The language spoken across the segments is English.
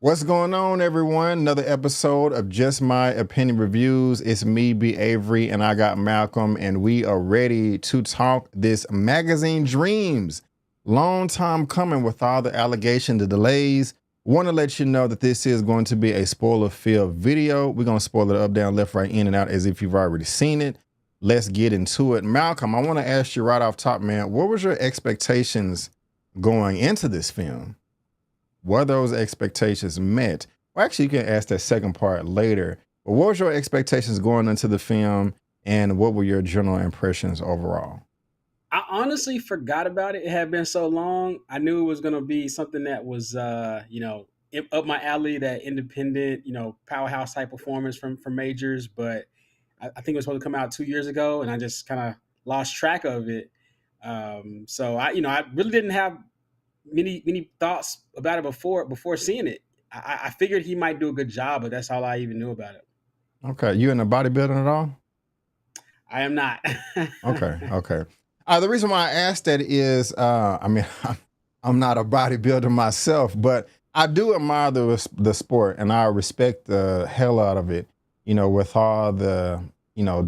What's going on, everyone? Another episode of Just My Opinion Reviews. It's me, B. Avery, and I got Malcolm, and we are ready to talk this magazine Dreams. Long time coming with all the allegation, the delays. Want to let you know that this is going to be a spoiler-filled video. We're going to spoil it up, down, left, right, in, and out as if you've already seen it. Let's get into it. Malcolm, I want to ask you right off top, man, what was your expectations going into this film? Were those expectations met? Well, actually, you can ask that second part later. But what was your expectations going into the film, and what were your general impressions overall? I honestly forgot about it. It had been so long. I knew it was going to be something that was, up my alley, that independent, powerhouse type performance from majors. But I think it was supposed to come out 2 years ago, and I just kind of lost track of it. So I really didn't have many thoughts about it before seeing it. I figured he might do a good job, but that's all I even knew about it. Okay, you into bodybuilding at all? I am not. Okay, okay. The reason why I asked that is, I'm not a bodybuilder myself, but I do admire the sport, and I respect the hell out of it. You know, with all the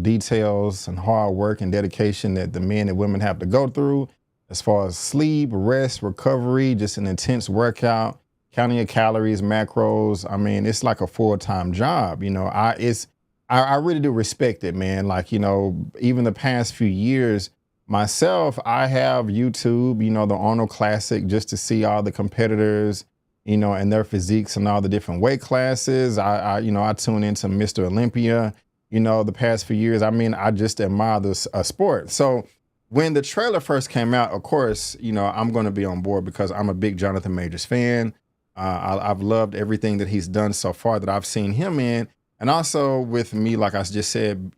details and hard work and dedication that the men and women have to go through, as far as sleep, rest, recovery, just an intense workout, counting your calories, macros. I mean, it's like a full-time job. I really do respect it, man. Like, even the past few years, myself, I have YouTube, the Arnold Classic, just to see all the competitors, and their physiques and all the different weight classes. I tune into Mr. Olympia, the past few years. I mean, I just admire this sport. So when the trailer first came out, of course, I'm going to be on board because I'm a big Jonathan Majors fan. I've loved everything that he's done so far that I've seen him in. And also with me, like I just said,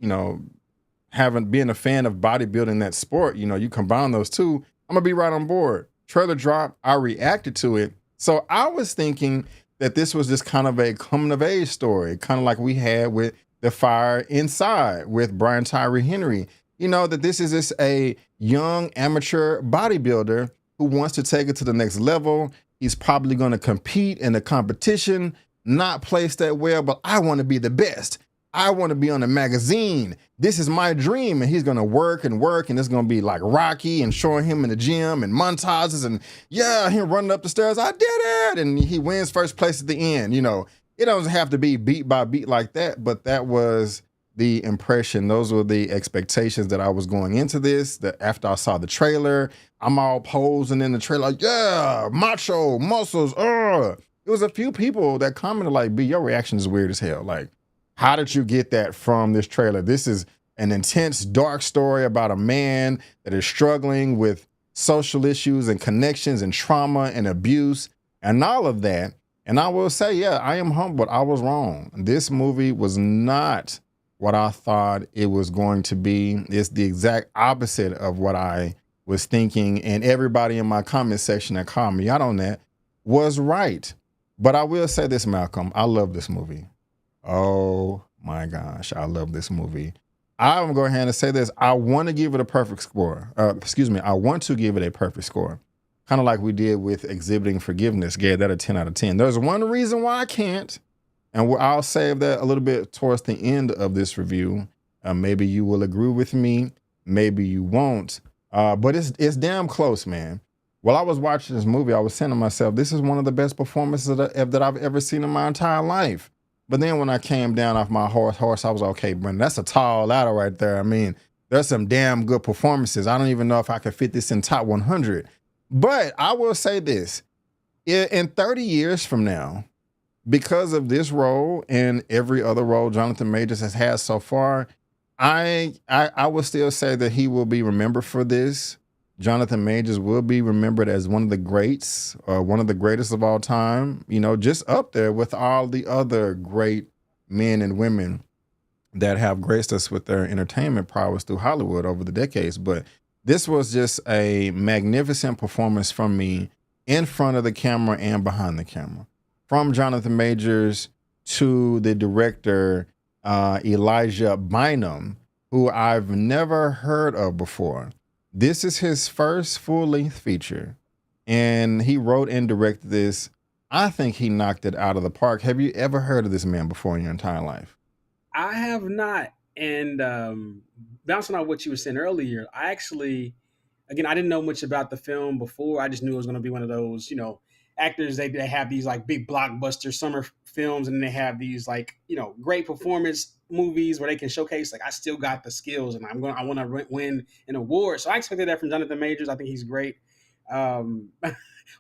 having being a fan of bodybuilding, that sport, you combine those two, I'm gonna be right on board. Trailer drop, I reacted to it. So I was thinking that this was just kind of a coming of age story, kind of like we had with The Fire Inside with Brian Tyree Henry. That this is just a young amateur bodybuilder who wants to take it to the next level. He's probably going to compete in a competition, not place that well, but I want to be the best. I want to be on a magazine. This is my dream. And he's going to work, and it's going to be like Rocky and showing him in the gym and montages and him running up the stairs. I did it. And he wins first place at the end. It doesn't have to be beat by beat like that, but that was the impression. Those were the expectations that I was going into this. That after I saw the trailer, I'm all posing in the trailer, like, yeah, macho, muscles, It was a few people that commented like, B, your reaction is weird as hell. Like, how did you get that from this trailer? This is an intense, dark story about a man that is struggling with social issues and connections and trauma and abuse and all of that. And I will say, yeah, I am humbled. I was wrong. This movie was not what I thought it was going to be. It's the exact opposite of what I was thinking. And everybody in my comment section that called me out on that was right. But I will say this, Malcolm, I love this movie. Oh my gosh, I love this movie. I'm going to go ahead and say this. I want to give it a perfect score. I want to give it a perfect score. Kind of like we did with Exhibiting Forgiveness. Gave that a 10 out of 10. There's one reason why I can't, and I'll save that a little bit towards the end of this review. Maybe you will agree with me. Maybe you won't. But it's damn close, man. While I was watching this movie, I was saying to myself, this is one of the best performances that I've ever seen in my entire life. But then when I came down off my horse, I was like, okay, Brendan, that's a tall ladder right there. I mean, there's some damn good performances. I don't even know if I could fit this in top 100. But I will say this, in 30 years from now, because of this role and every other role Jonathan Majors has had so far, I will still say that he will be remembered for this. Jonathan Majors will be remembered as one of the greats, one of the greatest of all time, just up there with all the other great men and women that have graced us with their entertainment prowess through Hollywood over the decades. But this was just a magnificent performance from me in front of the camera and behind the camera. From Jonathan Majors to the director, Elijah Bynum, who I've never heard of before. This is his first full-length feature, and he wrote and directed this. I think he knocked it out of the park. Have you ever heard of this man before in your entire life? I have not. And bouncing on what you were saying earlier, I actually, again, I didn't know much about the film before. I just knew it was going to be one of those, actors. They have these like big blockbuster summer films, and then they have these like great performance movies where they can showcase like I still got the skills, and I want to win an award. So I expected that from Jonathan Majors. I think he's great. Um,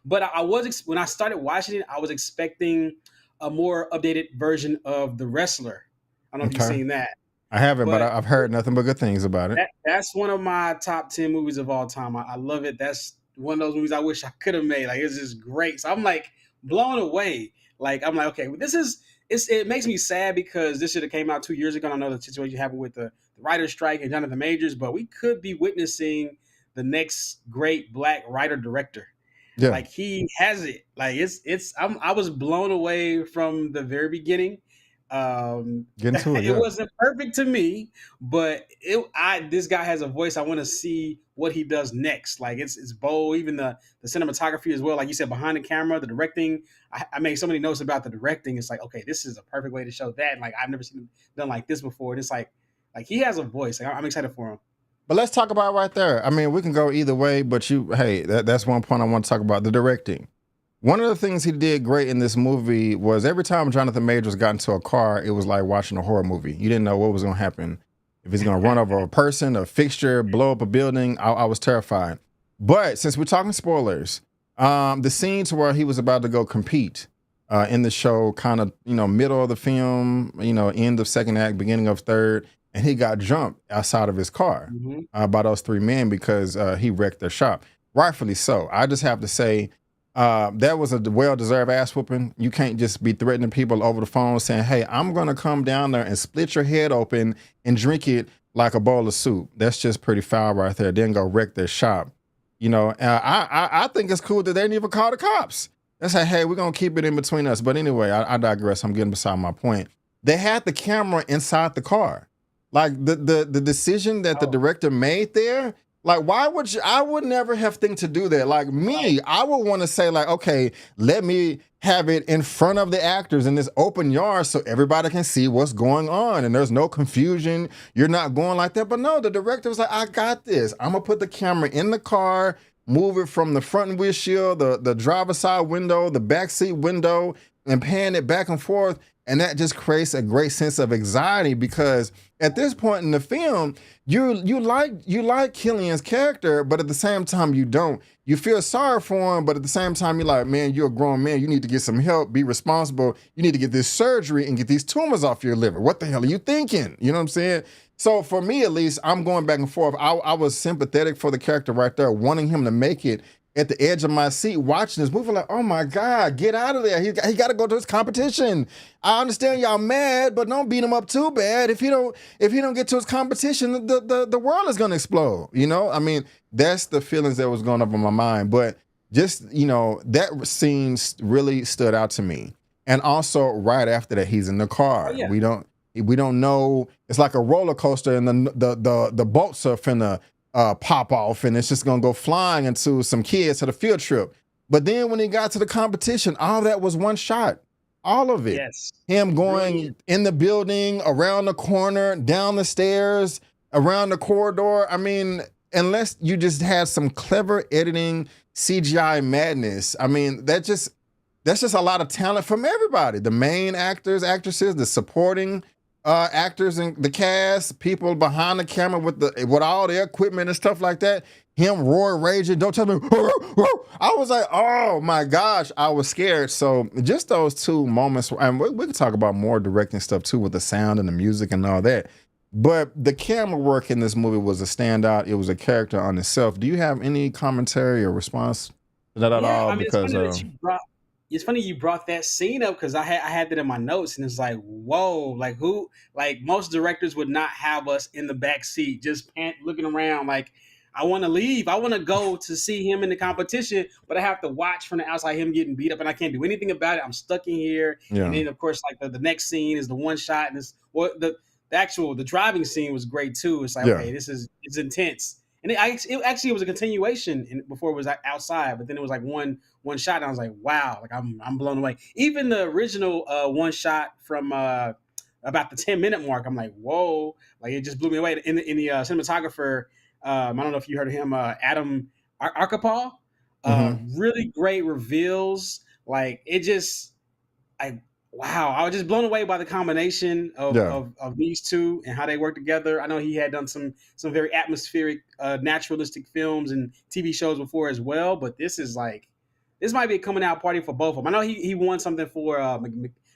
but I was when I started watching it, I was expecting a more updated version of The Wrestler. I don't know if you've Okay. seen that, I haven't, but but I've heard nothing but good things about it. that's one of my top 10 movies of all time. I love it. That's one of those movies I wish I could have made. Like it's just great. So I'm like blown away. Like I'm like, okay, this is it makes me sad because this should have came out 2 years ago. I know the situation happened with the writer's strike and Jonathan Majors, but we could be witnessing the next great black writer director. Yeah, Like he has it. Like I was blown away from the very beginning. get into it. It Yeah, wasn't perfect to me, but this guy has a voice. I want to see what he does next. Like it's bold, even the cinematography as well. Like you said, behind the camera, the directing. I made so many notes about the directing. It's like, okay, this is a perfect way to show that. And like I've never seen him done like this before. And it's like he has a voice. Like I'm excited for him. but let's talk about right there. I mean, we can go either way, but hey, that's one point I want to talk about the directing. One of the things he did great in this movie was every time Jonathan Majors got into a car, it was like watching a horror movie. You didn't know what was going to happen. If he's going to run over a person, a fixture, blow up a building, I was terrified. But since we're talking spoilers, the scenes where he was about to go compete in the show, kind of, middle of the film, end of second act, beginning of third, and he got jumped outside of his car Mhm. by those three men because he wrecked their shop. Rightfully so. I just have to say, that was a well-deserved ass whooping. You can't just be threatening people over the phone saying, "Hey, I'm gonna come down there and split your head open and drink it like a bowl of soup." That's just pretty foul right there. Then go wreck their shop. I think it's cool that they didn't even call the cops. They say, "Hey, we're gonna keep it in between us." But anyway, I digress. I'm getting beside my point. They had the camera inside the car. Like the decision that the Oh, director made there, like, why would you? I would never have think to do that. Like right. me, I would want to say, like, okay, let me have it in front of the actors in this open yard so everybody can see what's going on and there's no confusion. You're not going like that. But no, the director was like, I got this. I'm gonna put the camera in the car, move it from the front windshield, the driver's side window, the back seat window, and pan it back and forth. And that just creates a great sense of anxiety because at this point in the film, you like Killian's character, but at the same time you don't. You feel sorry for him, but at the same time you're like, man, you're a grown man. You need to get some help. Be responsible. You need to get this surgery and get these tumors off your liver. What the hell are you thinking? You know what I'm saying? So for me, at least, I'm going back and forth. I was sympathetic for the character right there, wanting him to make it at the edge of my seat watching this movie, like, oh my God, get out of there. He got to go to his competition. I understand y'all mad, but don't beat him up too bad. If he don't get to his competition, the world is gonna explode. I mean, that's the feelings that was going up in my mind. But just, that scene really stood out to me. And also right after that, he's in the Oh car. yeah. We don't know. It's like a roller coaster, and the bolts are finna pop off, and it's just gonna go flying into some kids at a field trip. But then when he got to the competition, all that was one shot. All of it. Yes. Him Brilliant. going in the building, around the corner, down the stairs, around the corridor. I mean, unless you just had some clever editing, CGI madness. I mean, that's just a lot of talent from everybody. The main actors, actresses, the supporting actors and the cast, people behind the camera with all the equipment and stuff like that. Him roar raging, don't tell me. I was like, oh my gosh, I was scared. So just those two moments, and we can talk about more directing stuff too with the sound and the music and all that. But the camera work in this movie was a standout. It was a character on itself. Do you have any commentary or response to that at Yeah, all? I mean, it's Because funny that you brought. It's funny you brought that scene up because I had that in my notes, and it's like, whoa, like who? Like most directors would not have us in the back seat, just looking around. Like I want to leave, I want to go to see him in the competition, but I have to watch from the outside him getting beat up, and I can't do anything about it. I'm stuck in here, and yeah, then of course, like the next scene is the one shot, and the driving scene was great too. It's like, yeah, okay, it's intense. and it actually was a continuation before it was outside, but then it was like one shot, and I was like, wow, like I'm blown away. Even the original one shot from about the 10-minute mark, I'm like, whoa, like it just blew me away. In the cinematographer, I don't know if you heard of him, Adam Arkapaw. Hmm. Really great reveals. Like it just, I wow, I was just blown away by the combination of, Yeah, of these two and how they work together. I know he had done some very atmospheric, naturalistic films and TV shows before as well, but this is like this might be a coming out party for both of them. I know he won something for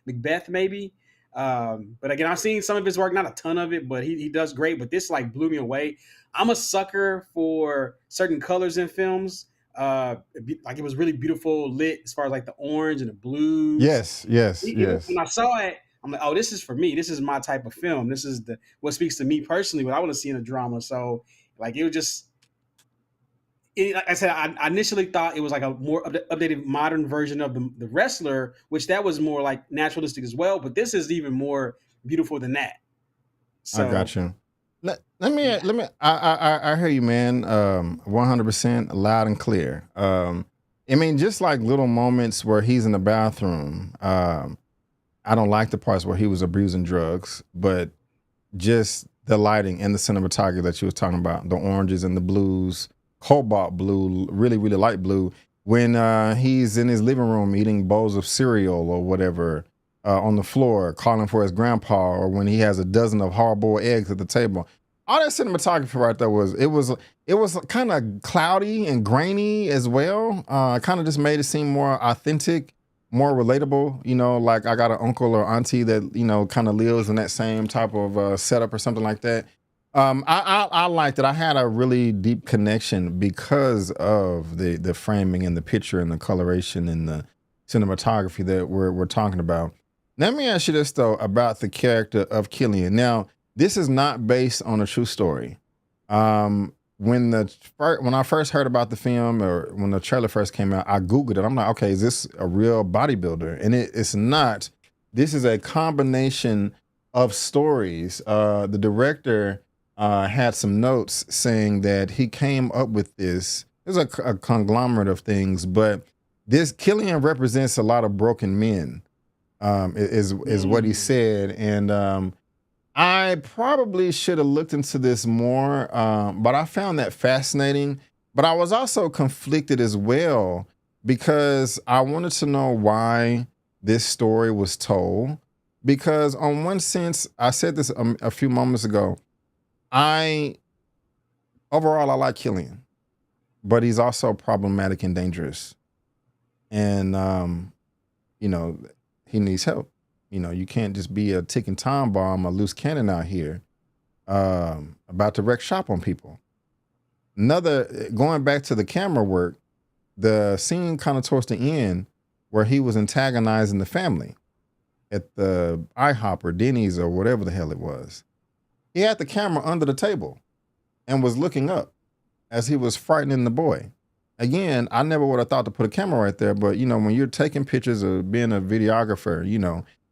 Macbeth maybe. But again, I've seen some of his work, not a ton of it, but he does great. But this like blew me away. I'm a sucker for certain colors in films. Like it was really beautiful lit as far as like the orange and the blues. yes, yes, When yes. I saw it, I'm like, oh, this is for me. This is my type of film. This is the what speaks to me personally. What I want to see in a drama. So like it was just like I said, I initially thought it was like a more updated modern version of the wrestler, which that was more like naturalistic as well. But this is even more beautiful than that. I got So you. Let me yeah. let me. I hear you, man. 100% loud and clear. I mean, just like little moments where he's in the bathroom. I don't like the parts where he was abusing drugs, but just the lighting and the cinematography that you was talking about, the oranges and the blues, cobalt blue, really, really light blue. When he's in his living room eating bowls of cereal or whatever on the floor, calling for his grandpa, or when he has a dozen of hard-boiled eggs at the table. All that cinematography right there was kind of cloudy and grainy as well. Kind of just made it seem more authentic, more relatable. Like I got an uncle or auntie that kind of lives in that same type of setup or something like that. I liked it. I had a really deep connection because of the framing and the picture and the coloration and the cinematography that we're talking about. Let me ask you this though about the character of Killian. Now, this is not based on a true story. When I first heard about the film, or when the trailer first came out, I googled it. I'm like, okay, is this a real bodybuilder? And it's not. This is a combination of stories. The director had some notes saying that he came up with this. There's a conglomerate of things, but this Killian represents a lot of broken men. Is what he Mm. said, and I probably should have looked into this more, but I found that fascinating. But I was also conflicted as well because I wanted to know why this story was told. Because, on one sense, I said this a few moments ago. I Overall, I like Killian, but he's also problematic and dangerous. And, you know, he needs help. You can't just be a ticking time bomb, a loose cannon out here about to wreck shop on people. Another Going back to the camera work, the scene kind of towards the end where he was antagonizing the family at the IHOP or Denny's or whatever the hell it was. He had the camera under the table and was looking up as he was frightening the boy. Again, I never would have thought to put a camera right there, but when you're taking pictures of being a videographer,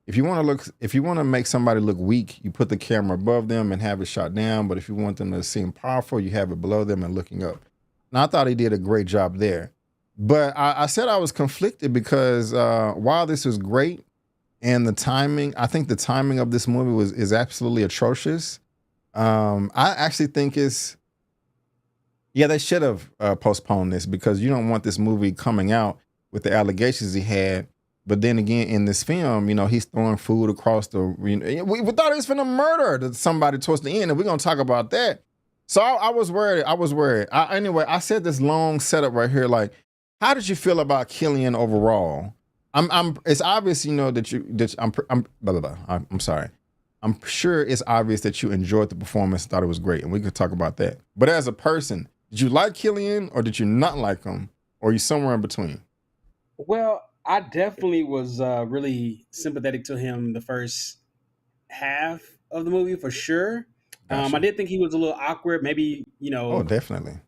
if you want to make somebody look weak, you put the camera above them and have it shot down. But if you want them to seem powerful, you have it below them and looking up. And I thought he did a great job there. But I said I was conflicted because while this was great and the timing, I think the timing of this movie is absolutely atrocious. I actually think yeah, they should have postponed this because you don't want this movie coming out with the allegations he had. But then again, in this film, he's throwing food across the. We thought he was finna murder somebody towards the end, and we're gonna talk about that. So I was worried. I was worried. Anyway, I said this long setup right here. Like, how did you feel about Killian overall? It's obvious, I'm blah, blah, blah. I'm sorry. I'm sure it's obvious that you enjoyed the performance, thought it was great, and we could talk about that. But as a person, did you like Killian or did you not like him? Or are you somewhere in between? Well, I definitely was really sympathetic to him the first half of the movie for sure. I Gotcha. did think he was a little awkward, maybe Oh, definitely.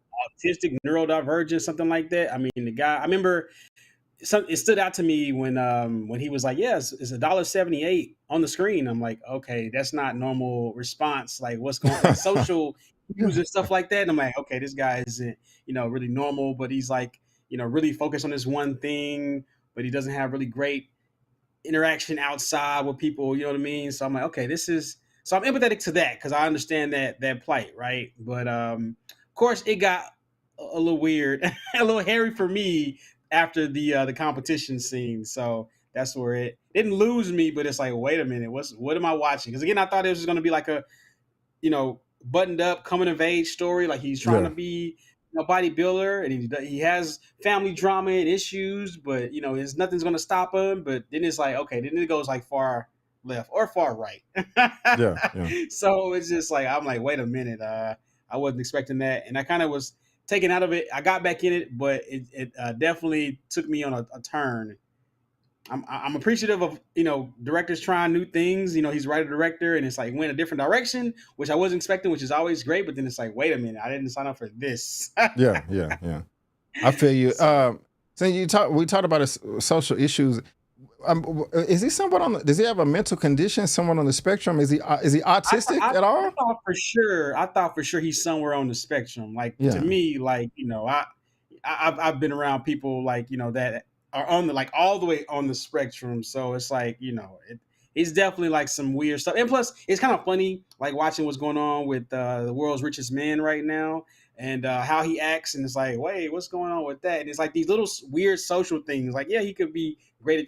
autistic, neurodivergent, something like that. I mean, the guy. I remember it stood out to me when he was like, "Yes, it's $1.78 on the screen." I'm like, "Okay, that's not normal response. Like, what's going like social Yeah, cues and stuff like that?" And I'm like, "Okay, this guy isn't really normal, but he's like really focused on this one thing, but he doesn't have really great interaction outside with people. You know what I mean?" So I'm like, "Okay, this is." So I'm empathetic to that because I understand that plight, right? But of course, it got a little weird, a little hairy for me after the competition scene. So that's where it didn't lose me, but it's like, wait a minute, what am I watching? Because again, I thought it was going to be like a buttoned up coming of age story. Like he's trying to yeah, be a bodybuilder and he has family drama and issues, but there's nothing's going to stop him. But then it's like, okay, then it goes like far left or far right. yeah, yeah, So it's just like I'm like, wait a minute, I wasn't expecting that, and I kind of was taken out of it. I got back in it, but it definitely took me on a turn. I'm appreciative of directors trying new things. He's a writer director, and it's like went a different direction, which I wasn't expecting, which is always great. But then it's like, wait a minute, I didn't sign up for this. yeah, yeah, yeah. I feel you. So So we talked about social issues. Is he someone does he have a mental condition? Someone on the spectrum? Is he autistic at I all? thought for sure, he's somewhere on the spectrum. Like to Yeah, me, like I've been around people like that are on the like all the way on the spectrum. So it's like it's definitely like some weird stuff. And plus, it's kind of funny like watching what's going on with the world's richest man right now and how he acts. And it's like, wait, what's going on with that? And it's like these little weird social things. Like, yeah, he could be great at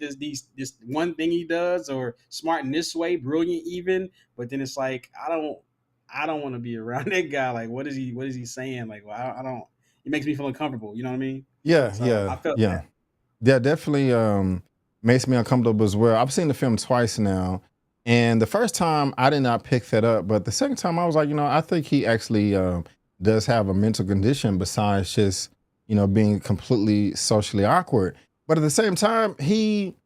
this one thing he does, or smart in this way, brilliant even. But then it's like I don't want to be around that guy. Like, what is he saying? Like, well, I don't. It makes me feel uncomfortable. You know what I mean? yeah, So yeah, I felt yeah. that. Yeah, definitely makes me uncomfortable as well. I've seen the film twice now, and the first time I did not pick that up, but the second time I was like, I think he actually does have a mental condition besides just being completely socially awkward. But at the same time, he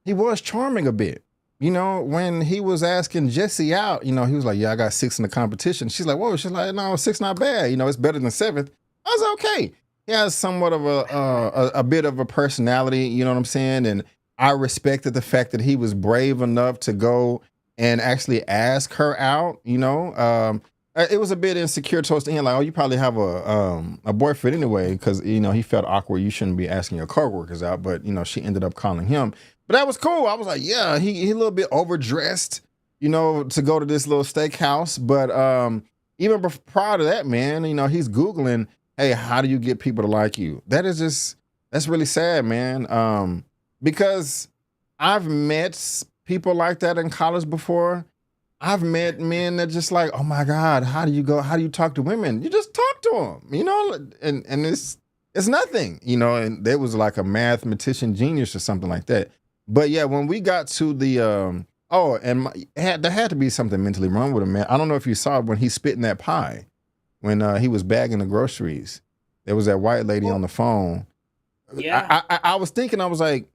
was charming a bit. When he was asking Jesse out, he was like, "Yeah, I got six in the competition." She's like, "Whoa!" She's like, "No, six not bad. It's better than seventh." I was okay. He has somewhat of a bit of a personality. You know what I'm saying? And I respected the fact that he was brave enough to go and actually ask her out. It was a bit insecure towards the end, like, "Oh, you probably have a boyfriend anyway," because he felt awkward. You shouldn't be asking your coworkers out, but she ended up calling him. But that was cool. I was like, yeah, he a little bit overdressed, to go to this little steakhouse. But even prior to that, man, he's Googling, "Hey, how do you get people to like you?" That's really sad, man. Because I've met people like that in college before. I've met men that just like, "Oh my God, how do you go? How do you talk to women? You just talk to them, and it's nothing, And there was like a mathematician genius or something like that. But yeah, when we got to the there had to be something mentally wrong with him, man. I don't know if you saw it when he spit in that pie when he was bagging the groceries. There was that white lady Well, on the phone. yeah, I was thinking, I was like,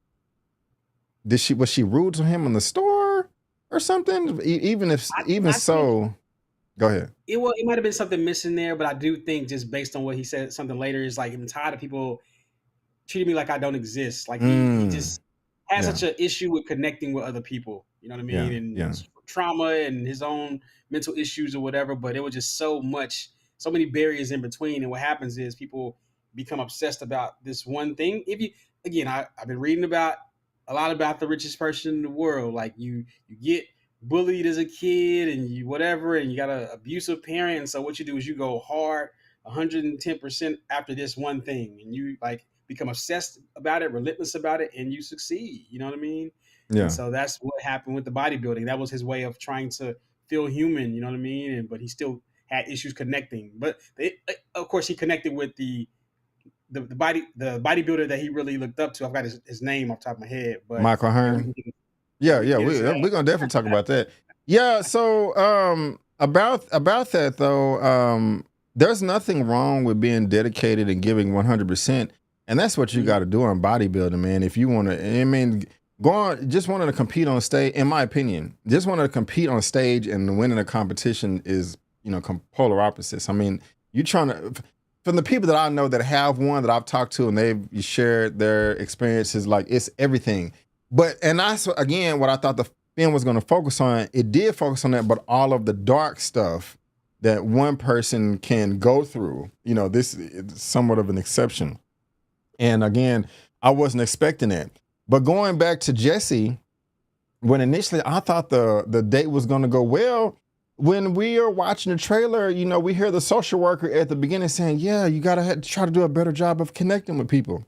was she rude to him in the store or something? Even I think so, go ahead. it might have been something missing there, but I do think just based on what he said, something later is like I'm tired of people treating me like I don't exist. Like he Mm, just has yeah, such an issue with connecting with other people. You know what I mean? yeah, And yeah, trauma and his own mental issues or whatever. But it was just so many barriers in between. And what happens is people become obsessed about this one thing. If you again, I've been reading about a lot about the richest person in the world. Like you get bullied as a kid and you whatever, and you got an abusive parent. And so what you do is you go hard 110% after this one thing, and you like become obsessed about it, relentless about it, and you succeed. You know what I mean? And yeah. so that's what happened with the bodybuilding. That was his way of trying to feel human. You know what I mean? And but he still had issues connecting. But of course, he connected with the bodybuilder that he really looked up to. I've got his name off the top of my head, but Michael Hearn. yeah, Yeah, we can yeah, get his name. we're gonna definitely talk about that. Yeah, so about that though, there's nothing wrong with being dedicated and giving 100%, and that's what you got Mhm. to do in bodybuilding, man. If you want to, I mean, go on, just wanting to compete on stage. In my opinion, just wanting to compete on stage and winning a competition is polar opposites. I mean, you trying to from the people that I know that have one that I've talked to and they've shared their experiences, like it's everything. But and that's again what I thought the film was going to focus on. It did focus on that, but all of the dark stuff that one person can go through, this is somewhat of an exception. And again, I wasn't expecting it. But going back to Jesse, when initially I thought the date was going to go well, when we are watching the trailer, we hear the social worker at the beginning saying, yeah, you got to try to do a better job of connecting with people.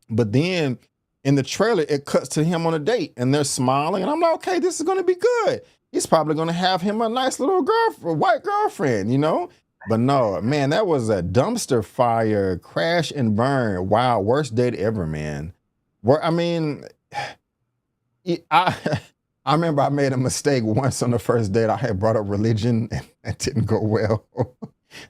But then in the trailer, it cuts to him on a date and they're smiling. And I'm like, okay, this is going to be good. He's probably going to have him a nice little white girlfriend, But no, man, that was a dumpster fire, crash and burn. Wow, worst date ever, man. I mean, I I remember I made a mistake once on the first date. I had brought up religion and that didn't go well.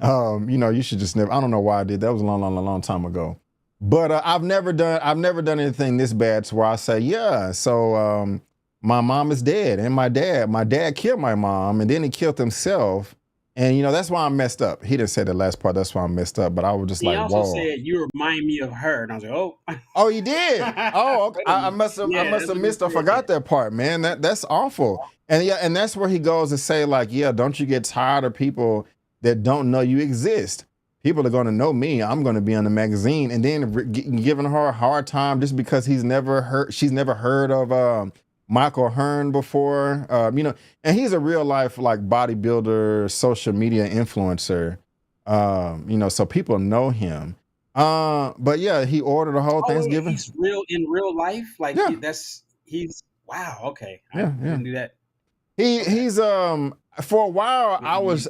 You should just never. I don't know why I did. That was a long time ago. But I've never done anything this bad to where I say, yeah. So my mom is dead, and my dad killed my mom, and then he killed himself. And that's why I messed up. He didn't say the last part. That's why I messed up. But I was just He like, also whoa. said you remind me of her, and I was like, oh. Oh, you did. Oh, okay. Wait a I minute. must have Yeah, that's what he missed or said. forgot that part, man. That's awful. And yeah, and that's where he goes to say like, yeah, don't you get tired of people that don't know you exist? People are going to know me. I'm going to be on the magazine, and then giving her a hard time just because she's never heard of Michael Hearn before. And he's a real life like bodybuilder, social media influencer. So people know him. But yeah, he ordered a whole Oh wait, Thanksgiving. he's real in real life. Like Yeah, he's wow. Okay, I yeah, yeah. didn't do that. Okay, He's for a while didn't use.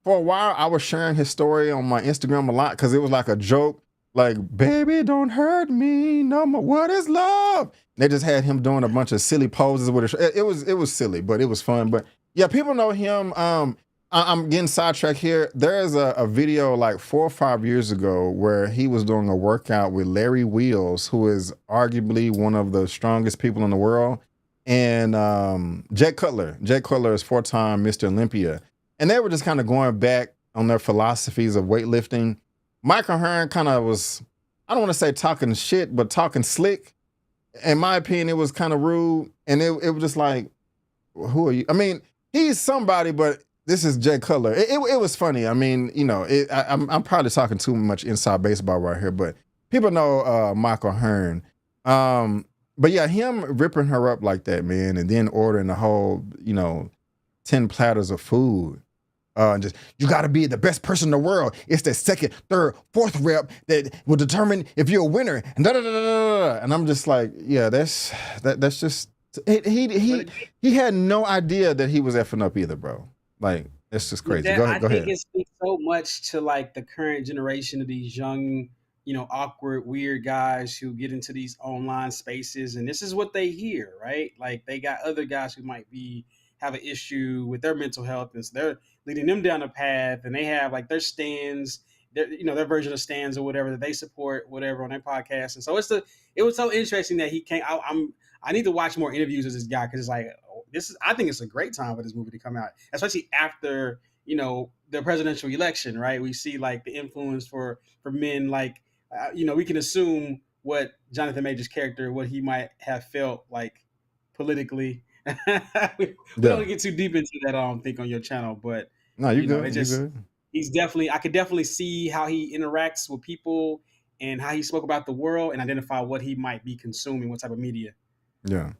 I was sharing his story on my Instagram a lot because it was like a joke, like "Baby, don't hurt me no more. What is love?" They just had him doing a bunch of silly poses with it. It was silly, but it was fun. But yeah, people know him. I'm getting sidetracked here. There is a video like 4 or 5 years ago where he was doing a workout with Larry Wheels, who is arguably one of the strongest people in the world, and Jay Cutler. Jay Cutler is 4-time Mr. Olympia. And they were just kind of going back on their philosophies of weightlifting. Michael Hearn kind of was, I don't want to say talking shit, but talking slick. In my opinion, it was kind of rude. And it was just like, who are you? I mean, he's somebody, but this is Jay Cutler. It was funny. I mean, I'm probably talking too much inside baseball right here, but people know Michael Hearn. But yeah, him ripping her up like that, man, and then ordering the whole, 10 platters of food. And just, you got to be the best person in the world. It's the second, third, fourth rep that will determine if you're a winner. And da da da da da. And I'm just like, yeah, that's just he had no idea that he was effing up either, bro. Like, it's just crazy. Go I ahead. Go think ahead. it speaks so much to like the current generation of these young, awkward, weird guys who get into these online spaces, and this is what they hear, right? Like they got other guys who might be have an issue with their mental health, and so they're leading them down a path, and they have like their stands, their version of stands or whatever that they support, whatever on their podcast, and so it was so interesting that he came. I need to watch more interviews with this guy because it's like I think it's a great time for this movie to come out, especially after the presidential election, right? We see like the influence for men, like we can assume what Jonathan Major's character, what he might have felt like politically. We Yeah. don't get too deep into that, I don't think, on your channel, but No, you it good. You just good. I could definitely see how he interacts with people and how he spoke about the world and identify what he might be consuming, what type of media. Yeah.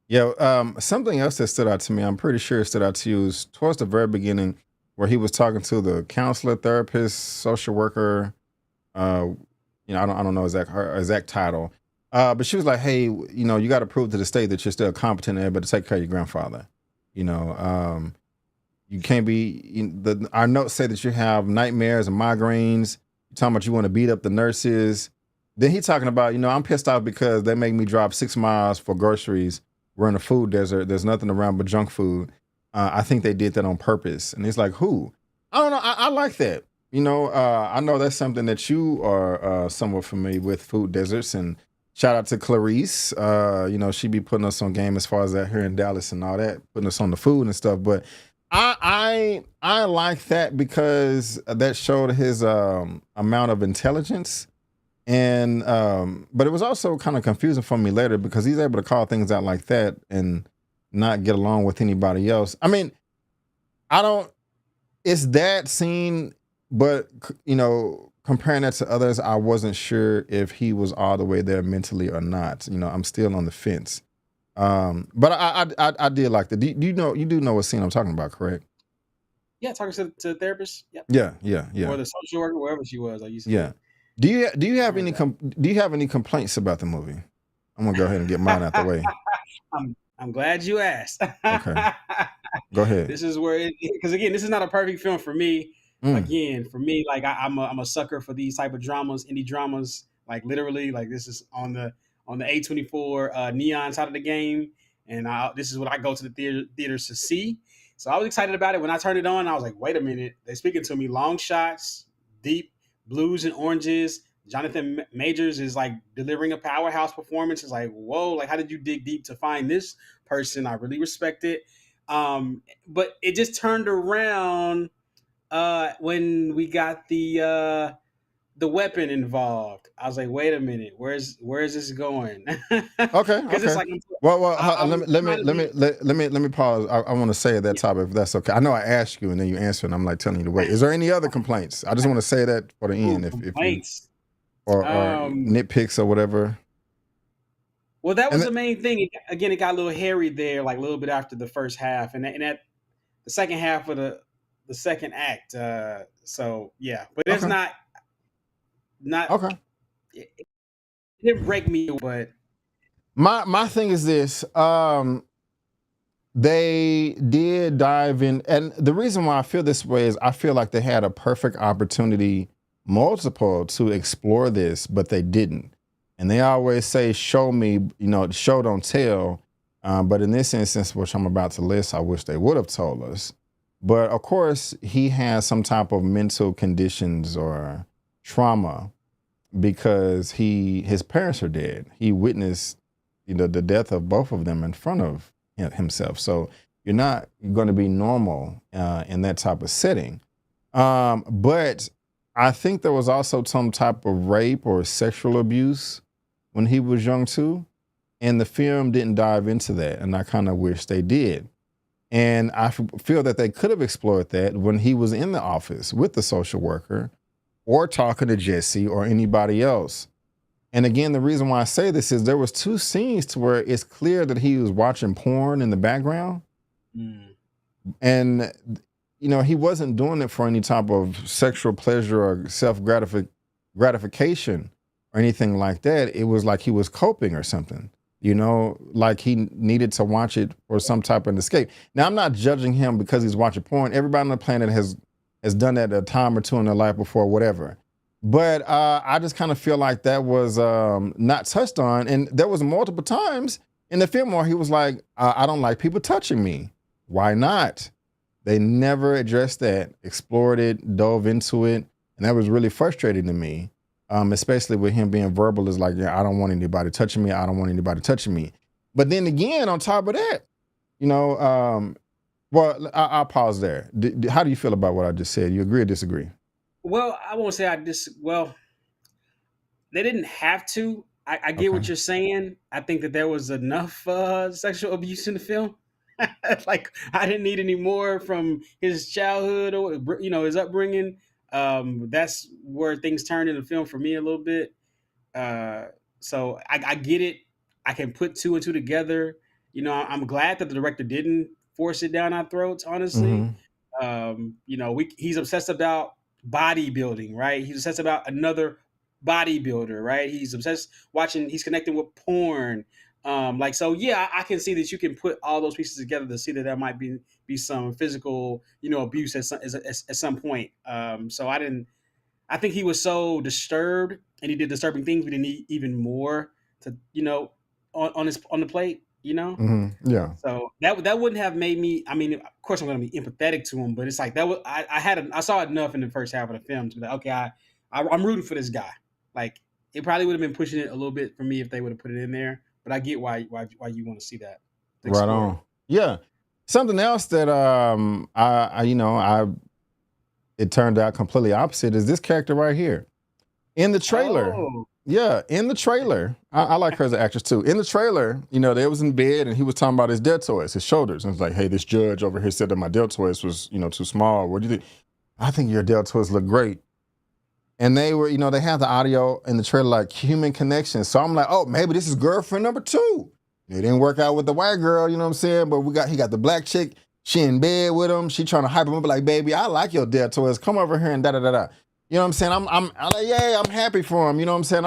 Yeah, something else that stood out to me, I'm pretty sure it stood out to you, is towards the very beginning where he was talking to the counselor, therapist, social worker. Uh, I don't know her exact title, but she was like, "Hey, you got to prove to the state that you're still competent and able to take care of your grandfather. You know, you can't be." Our notes say that you have nightmares and migraines. You're talking about you want to beat up the nurses. Then he talking about, I'm pissed off because they make me drive 6 miles for groceries. We're in a food desert. There's nothing around but junk food. I think they did that on purpose. And he's like, who? I don't know. I like that. I know that's something that you are somewhat familiar with, food deserts. And shout out to Clarice. She be putting us on game as far as that here in Dallas and all that, putting us on the food and stuff. But I like that because that showed his amount of intelligence. And but it was also kind of confusing for me later because he's able to call things out like that and not get along with anybody else. I mean, I don't it's that scene, but comparing that to others, I wasn't sure if he was all the way there mentally or not. I'm still on the fence. But I did like that. Do you do know what scene I'm talking about, correct? Yeah, talking to the therapist. Yep. Yeah, yeah, Or yeah. the social worker, wherever she was, like you Yeah. said. Do you I have remember do you have any complaints about the movie? I'm gonna go ahead and get mine out the that. way. I'm glad you asked. Okay. Go ahead. This is where because again, this is not a perfect film for me. Mm. Again, for me, like I'm a sucker for these type of dramas, indie dramas. Like literally, like this is on the A24 neon side of the game, and this is what I go to the theaters to see. So I was excited about it when I turned it on. I was like, wait a minute, they're speaking to me. Long shots, deep blues and oranges. Jonathan Majors is like delivering a powerhouse performance. It's like, whoa, like how did you dig deep to find this person? I really respect it. But it just turned around when we got the weapon involved. I was like, wait a minute, where's this going? Okay, Because it's okay. like Well, I let was me let me trying to let me be let me pause. I want to say at that yeah, topic if that's okay. I know I asked you and then you answered, and I'm like telling you to wait. Is there any other complaints? I just want to say that for the ooh, end, if you complaints. or Um, nitpicks or whatever. well, that And was the main thing. Again, it got a little hairy there, like a little bit after the first half, and at the second half of the second act. So yeah, but it's okay, not okay. it didn't break me, but My thing is this. They did dive in, and the reason why I feel this way is I feel like they had a perfect opportunity, multiple, to explore this, but they didn't. And they always say, "Show me," show don't tell. But in this instance, which I'm about to list, I wish they would have told us. But of course, he has some type of mental conditions or trauma because his parents are dead. He witnessed, the death of both of them in front of himself. So you're not going to be normal in that type of setting. But I think there was also some type of rape or sexual abuse when he was young too, and the film didn't dive into that, and I kind of wish they did. And I feel that they could have explored that when he was in the office with the social worker or talking to Jesse or anybody else. And again, the reason why I say this is there was two scenes to where it's clear that he was watching porn in the background, mm, and he wasn't doing it for any type of sexual pleasure or self gratification or anything like that. It was like he was coping or something. Like he needed to watch it for some type of escape. Now, I'm not judging him because he's watching porn. Everybody on the planet has done that a time or two in their life before, whatever. But I just kind of feel like that was not touched on, and there was multiple times in the film where he was like, "I don't like people touching me. Why not?" They never addressed that, explored it, dove into it, and that was really frustrating to me. Especially with him being verbal, is like, "Yeah, I don't want anybody touching me. I don't want anybody touching me." But then again, on top of that, you know, well, I'll pause there. How do you feel about what I just said? You agree or disagree? well, I won't say I dis. Well, they didn't have to. I get Okay. what you're saying. I think that there was enough sexual abuse in the film. Like I didn't need any more from his childhood or his upbringing. That's where things turned in the film for me a little bit. Uh, so I get it. I can put two and two together. I'm glad that the director didn't force it down our throats. Honestly, Mm-hmm. he's obsessed about bodybuilding, right? He's obsessed about another bodybuilder, right? He's obsessed watching. He's connecting with porn. Like so, yeah, I can see that you can put all those pieces together to see that there might be some physical, abuse at some point. So I didn't. I think he was so disturbed and he did disturbing things. We didn't need even more to, on the plate, Mm-hmm. Yeah. So that wouldn't have made me. I mean, of course, I'm going to be empathetic to him, but it's like that was I saw enough in the first half of the film to be like, okay, I'm rooting for this guy. Like it probably would have been pushing it a little bit for me if they would have put it in there, but I get why you want to see that to Right explore on. it. Yeah. Something else that I you know I it turned out completely opposite is this character right here in the trailer. Oh, Yeah, in the trailer, I like her as an actress too. In the trailer, they was in bed and he was talking about his deltoids, his shoulders, and it's like, hey, this judge over here said that my deltoids was too small. What do you think? I think your deltoids look great. And they were, they have the audio in the trailer like human connection. So I'm like, oh, maybe this is girlfriend number two. It didn't work out with the white girl, you know what I'm saying? But he got the black chick. She in bed with him. She trying to hype him up like, baby, I like your deltoids. Come over here and da da da da. You know what I'm saying? I'm like, yeah, I'm happy for him. You know what I'm saying?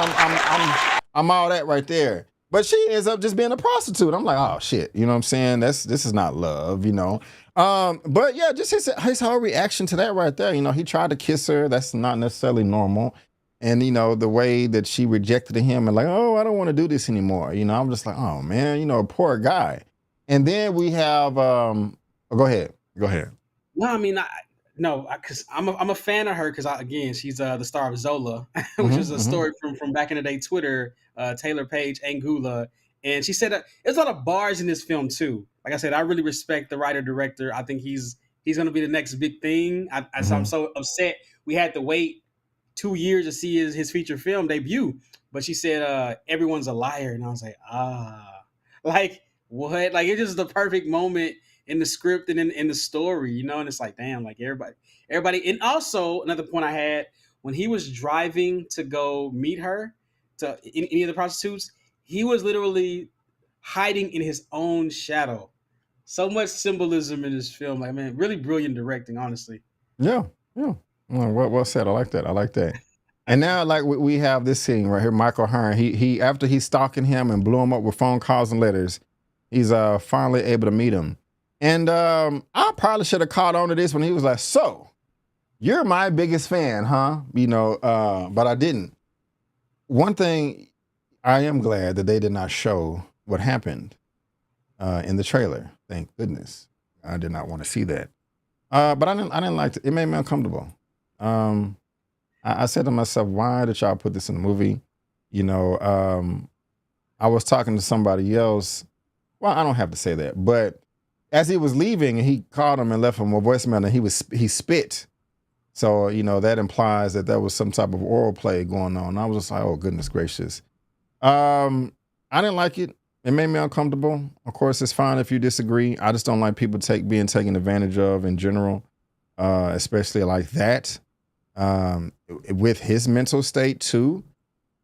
I'm all that right there. But she ends up just being a prostitute. I'm like, oh shit. You know what I'm saying? This is not love. But yeah, just his whole reaction to that right there. He tried to kiss her. That's not necessarily normal. And the way that she rejected him and like, oh, I don't want to do this anymore. I'm just like, oh man, poor guy. And then we have go ahead. Go ahead. no, I mean, no, because I'm a fan of her because again, she's the star of Zola, which Mm-hmm, was a mm-hmm. story from back in the day Twitter. Taylor Page Angula, and she said there's a lot of bars in this film too. Like I said, I really respect the writer director. I think he's going to be the next big thing. So I'm Mm-hmm. so upset we had to wait 2 years to see his feature film debut. But she said everyone's a liar, and I was like, like what? Like it's just the perfect moment in the script and in the story, and it's like, damn, like everybody. And also another point I had when he was driving to go meet her to any of the prostitutes, he was literally hiding in his own shadow. So much symbolism in this film, like man, really brilliant directing, honestly. Yeah, yeah. Well said. I like that. I like that. And now, like we have this scene right here, Michael Hearn. He after he's stalking him and blew him up with phone calls and letters, he's finally able to meet him. And I probably should have caught on to this when he was like, "So, you're my biggest fan, huh?" But I didn't. One thing, I am glad that they did not show what happened in the trailer. Thank goodness. I did not want to see that. But I didn't like it. It made me uncomfortable. Um, I said to myself, why did y'all put this in the movie? You know, I was talking to somebody else. Well, I don't have to say that, but as he was leaving, he called him and left him a voicemail, and he spit. So that implies that there was some type of oral play going on. I was just like, oh goodness gracious. I didn't like it. It made me uncomfortable. Of course, it's fine if you disagree. I just don't like people being taken advantage of in general, especially like that. With his mental state too.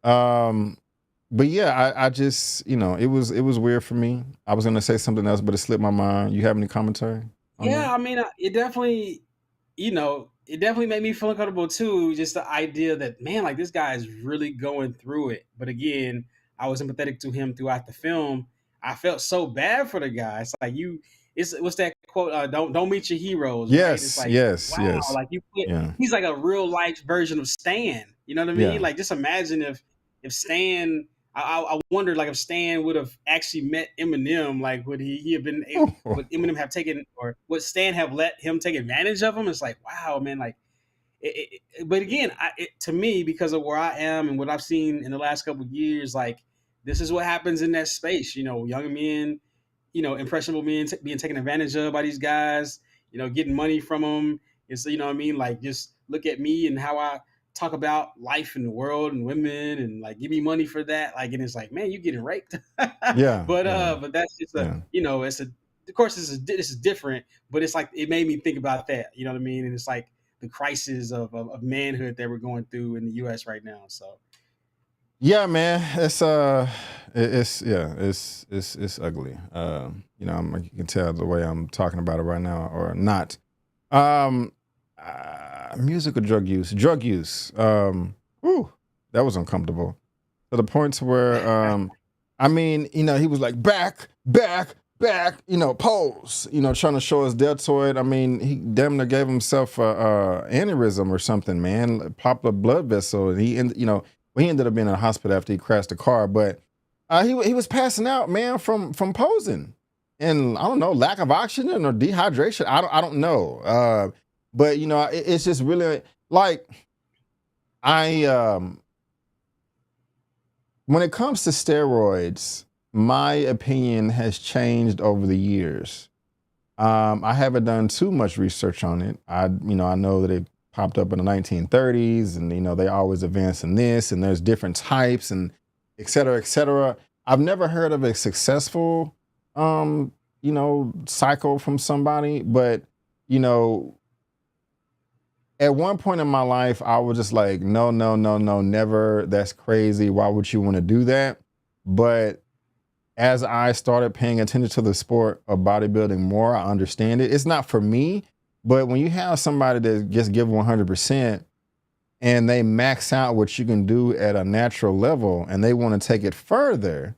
But yeah, I just it was weird for me. I was gonna say something else, but it slipped my mind. You have any commentary on that? Yeah, I mean, it definitely made me feel uncomfortable too. Just the idea that, man, like this guy is really going through it. But again, I was empathetic to him throughout the film. I felt so bad for the guy. It's like what's that quote? Don't meet your heroes, right? It's Yes, like, yes, wow, yes. like Yeah, he's like a real life version of Stan. You know what I mean? yeah. Like, just imagine if Stan. I wonder, like, if Stan would have actually met Eminem, like, would he have been? Would Eminem have taken, or would Stan have let him take advantage of him? It's like, wow, man, like. But again, to me, because of where I am and what I've seen in the last couple of years, like this is what happens in that space. Young men, impressionable men being taken advantage of by these guys. Getting money from them. It's what I mean. Like, just look at me and how I talk about life and the world and women, and like give me money for that. Like, and it's like, man, you getting raped. Yeah, but yeah, but that's just yeah. it's a. Of course, this is different, but it's like it made me think about that. You know what I mean? And it's like the crisis of manhood that we're going through in the U.S. right now. So Yeah, man. It's yeah, it's ugly. You can tell the way I'm talking about it right now, or not. Um, Music or drug use? Drug use. Whew, that was uncomfortable to the points where, I mean, he was like back, back, back. Pose. Trying to show his deltoid. I mean, he damn near gave himself a aneurysm or something, man. Popped a blood vessel, and he ended up being in the hospital after he crashed the car. But he was passing out, man, from posing, and I don't know, lack of oxygen or dehydration. I don't know. But it's just really like I when it comes to steroids, my opinion has changed over the years. I haven't done too much research on it. I know that it popped up in the 1930s, and they always advance in this, and there's different types, and et cetera, et cetera. I've never heard of a successful, cycle from somebody, but you know, at one point in my life, I was just like, no, no, no, no, never. That's crazy. Why would you want to do that? But as I started paying attention to the sport of bodybuilding more, I understand it. It's not for me, but when you have somebody that just give 100% and they max out what you can do at a natural level and they want to take it further,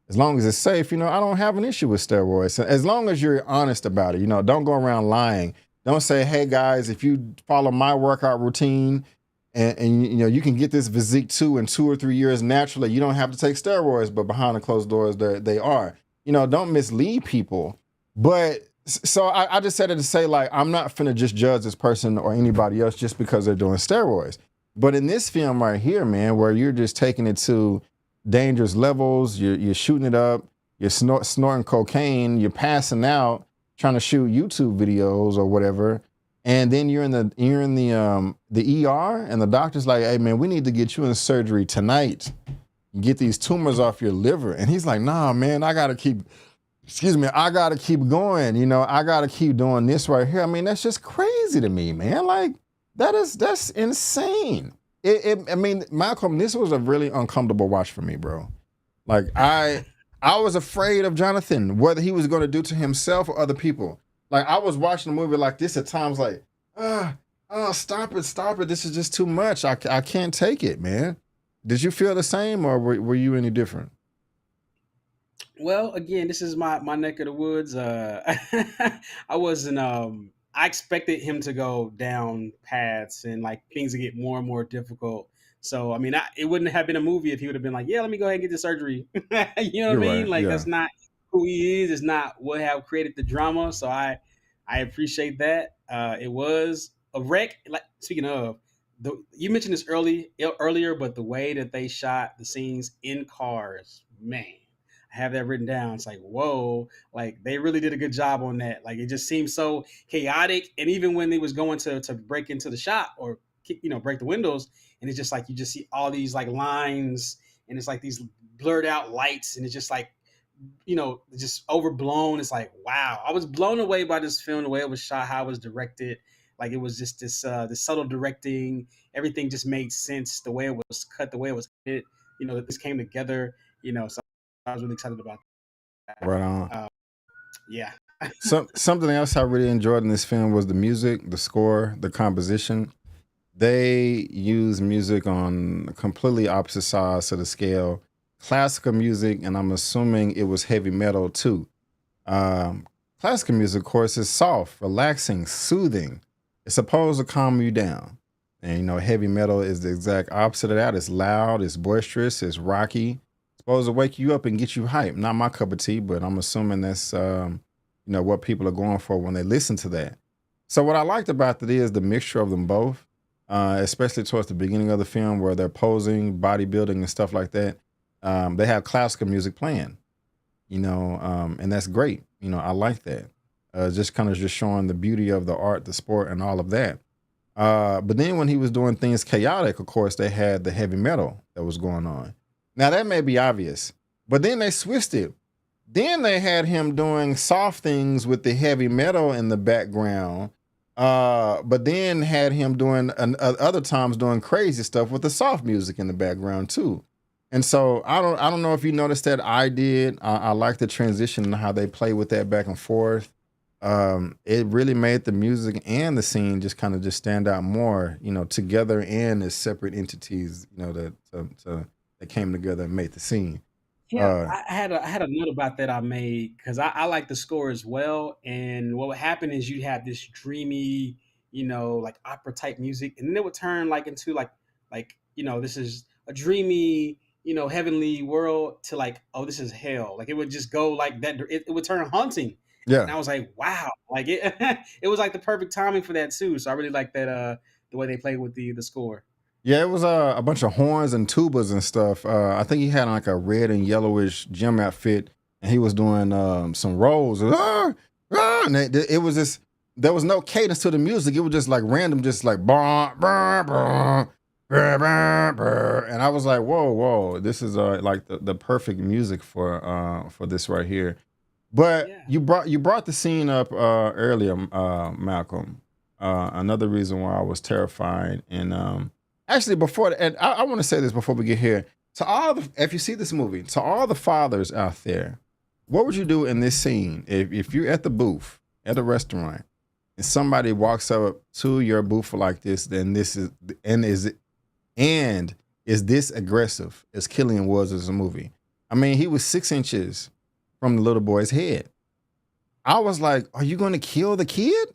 as long as it's safe, I don't have an issue with steroids. As long as you're honest about it, don't go around lying. Don't say, hey guys, if you follow my workout routine and you can get this physique too in 2 or 3 years naturally, you don't have to take steroids, but behind the closed doors, they are. Don't mislead people. But so I just said it to say, like, I'm not finna just judge this person or anybody else just because they're doing steroids. But in this film right here, man, where you're just taking it to dangerous levels, you're shooting it up, you're snorting cocaine, you're passing out, trying to shoot YouTube videos or whatever, and then you're in the ER, and the doctor's like, "Hey man, we need to get you in surgery tonight. Get these tumors off your liver." And he's like, "Nah, man, I gotta keep going. I gotta keep doing this right here." I mean, that's just crazy to me, man. Like that's insane. I mean, Malcolm, this was a really uncomfortable watch for me, bro. Like I was afraid of Jonathan, whether he was going to do to himself or other people. Like I was watching a movie like this at times, like, stop it. This is just too much. I can't take it, man. Did you feel the same, or were you any different? Well, again, this is my neck of the woods. I wasn't. I expected him to go down paths and like things to get more and more difficult. So I mean, it wouldn't have been a movie if he would have been like, "Yeah, let me go ahead and get the surgery." You know what I You're mean? right. Like Yeah. that's not who he is. It's not what have created the drama. So I appreciate that. It was a wreck. Like speaking of, you mentioned this earlier, but the way that they shot the scenes in cars, man. I have that written down. It's like, whoa, like they really did a good job on that. Like it just seems so chaotic. And even when they was going to break into the shop or break the windows, and it's just like you just see all these like lines, and it's like these blurred out lights, and it's just like just overblown. It's like, wow, I was blown away by this film, the way it was shot, how it was directed. Like it was just this subtle directing. Everything just made sense. The way it was cut, the way it was hit. That this came together. So I was really excited about that. Right on. Yeah. Something else I really enjoyed in this film was the music, the score, the composition. They use music on completely opposite sides of the scale. Classical music, and I'm assuming it was heavy metal too. Um, Classical music, of course, is soft, relaxing, soothing. It's supposed to calm you down. And heavy metal is the exact opposite of that. It's loud, it's boisterous, it's rocky. It's supposed to wake you up and get you hyped. Not my cup of tea, but I'm assuming that's what people are going for when they listen to that. So what I liked about it is the mixture of them both, especially towards the beginning of the film where they're posing, bodybuilding, and stuff like that. They have classical music playing, and that's great. I like that. Just kind of just showing the beauty of the art, the sport, and all of that. But then when he was doing things chaotic, of course, they had the heavy metal that was going on. Now that may be obvious, but then they switched it. Then they had him doing soft things with the heavy metal in the background, but then had him doing other times doing crazy stuff with the soft music in the background too. And so I don't know if you noticed that. I did. I like the transition and how they play with that back and forth. It really made the music and the scene just kind of just stand out more, together and as separate entities, that came together and made the scene. Yeah, Uh, I had a note about that I made because I like the score as well. And what would happen is you'd have this dreamy, like opera type music, and then it would turn like into this is a dreamy, heavenly world to like, oh, this is hell. Like it would just go like that. It would turn haunting, yeah. and I was like, wow, like it it was like the perfect timing for that too. So I really like that the way they played with the score. Yeah, it was a bunch of horns and tubas and stuff. I think he had like a red and yellowish gym outfit, and he was doing some rolls. And it was just there was no cadence to the music. It was just like random, just like bah, bah, bah, bah, bah, bah. And I was like, whoa, whoa, this is like the perfect music for this right here. But Yeah, you brought the scene up earlier, Malcolm. Another reason why I was terrified, and actually before, and I want to say this before we get here. To all the, if you see this movie, to all the fathers out there, what would you do in this scene if you're at the booth at a restaurant and somebody walks up to your booth like this? Then this is and is it and is this aggressive as Killian was as a movie? I mean, he was 6 inches from the little boy's head. I was like, are you going to kill the kid?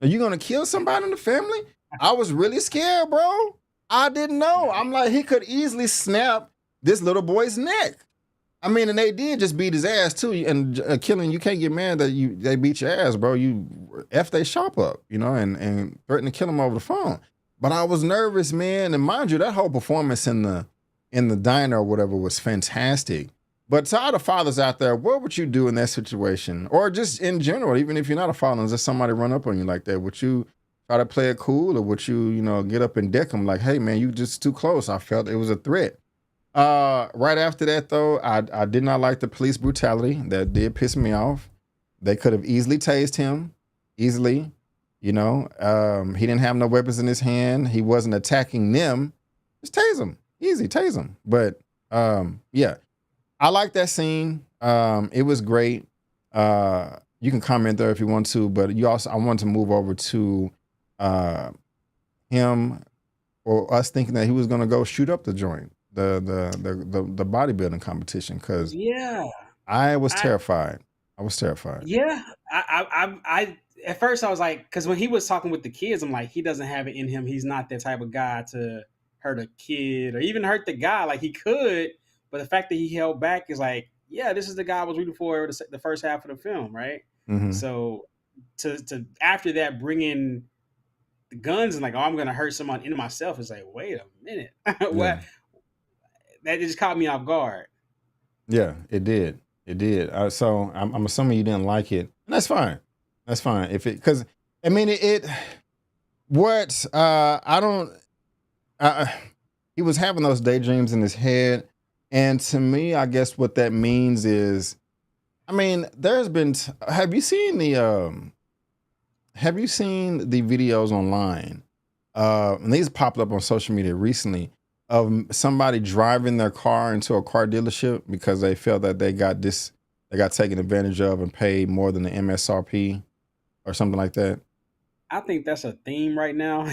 Are you going to kill somebody in the family? I was really scared, bro. I didn't know. I'm like, he could easily snap this little boy's neck. I mean, and they did just beat his ass too. And Killing, you can't get mad that they beat your ass, bro. You f they shop up, and threatened to kill him over the phone. But I was nervous, man. And mind you, that whole performance in the diner or whatever was fantastic. But to all the fathers out there, what would you do in that situation, or just in general, even if you're not a father, and just somebody run up on you like that? Would you try to play it cool, or would you, get up and deck them like, "Hey, man, you just too close. I felt it was a threat." Right after that, though, I did not like the police brutality. That did piss me off. They could have easily tased him, easily. He didn't have no weapons in his hand. He wasn't attacking them. Just tase him, easy, tase him. But yeah, I like that scene. It was great. You can comment there if you want to, but I want to move over to uh, him or us thinking that he was going to go shoot up the joint, the bodybuilding competition, because yeah. I was I terrified. I was terrified. Yeah, I at first I was like, because when he was talking with the kids, I'm like, he doesn't have it in him. He's not that type of guy to hurt a kid or even hurt the guy. Like he could, but the fact that he held back is like, yeah, this is the guy I was rooting for the first half of the film, right? Hmm. So to after that, bring in the guns and like, oh, I'm gonna hurt someone into myself is like, wait a minute, Yeah, what? That just caught me off guard. yeah, it did. It did. So I'm assuming you didn't like it. And that's fine. That's fine. If it, because I mean it what I don't. Uh, he was having those daydreams in his head, and to me, I guess what that means is, I mean, there's been. Have you seen the videos online? And these popped up on social media recently of somebody driving their car into a car dealership because they felt that they got taken advantage of and paid more than the MSRP or something like that. I think that's a theme right now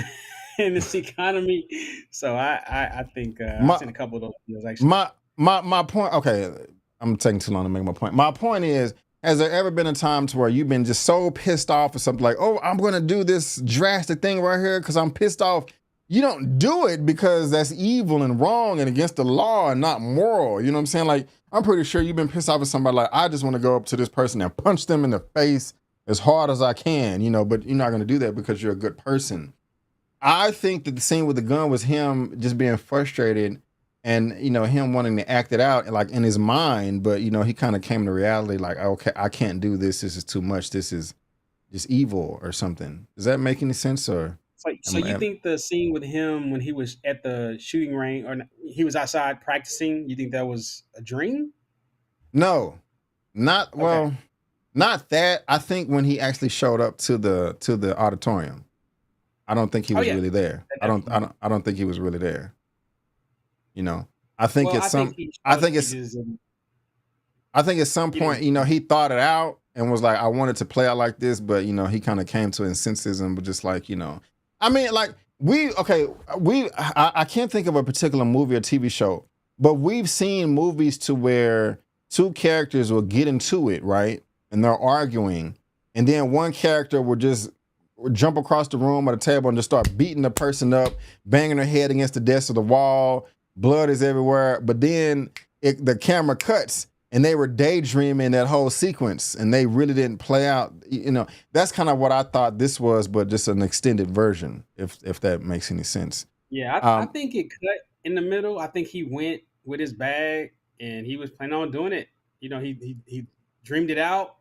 in this economy. So I think I've My seen a couple of those videos actually. my point. Okay, I'm taking too long to make my point. My point is, has there ever been a time to where you've been just so pissed off or something like, oh, I'm gonna do this drastic thing right here because I'm pissed off? You don't do it because that's evil and wrong and against the law and not moral. You know what I'm saying? Like, I'm pretty sure you've been pissed off at somebody like, I just want to go up to this person and punch them in the face as hard as I can, but you're not gonna do that because you're a good person. I think that the scene with the gun was him just being frustrated and him wanting to act it out like in his mind, but he kind of came to reality like, okay, I can't do this. This is too much. This is just evil or something. Does that make any sense? Or So you think the scene with him when he was at the shooting range or he was outside practicing, you think that was a dream? no, not Okay. well, not that. I think when he actually showed up to the auditorium, I don't think he Oh was yeah, really there. that I don't I definitely. don't I don't think he was really there. You know, I think Well, it's I think some. he I showed think it's stages and I think at some he didn't. point, he thought it out and was like, I wanted to play out like this, but he kind of came to his senses and was just like, I mean, like I can't think of a particular movie or TV show, but we've seen movies to where two characters will get into it, right? And they're arguing, and then one character will just jump across the room at a table and just start beating the person up, banging her head against the desk or the wall. Blood is everywhere, but then the camera cuts and they were daydreaming that whole sequence and they really didn't play out. That's kind of what I thought this was, but just an extended version, if that makes any sense. Yeah, I um think it cut in the middle. I think he went with his bag and he was planning on doing it. He dreamed it out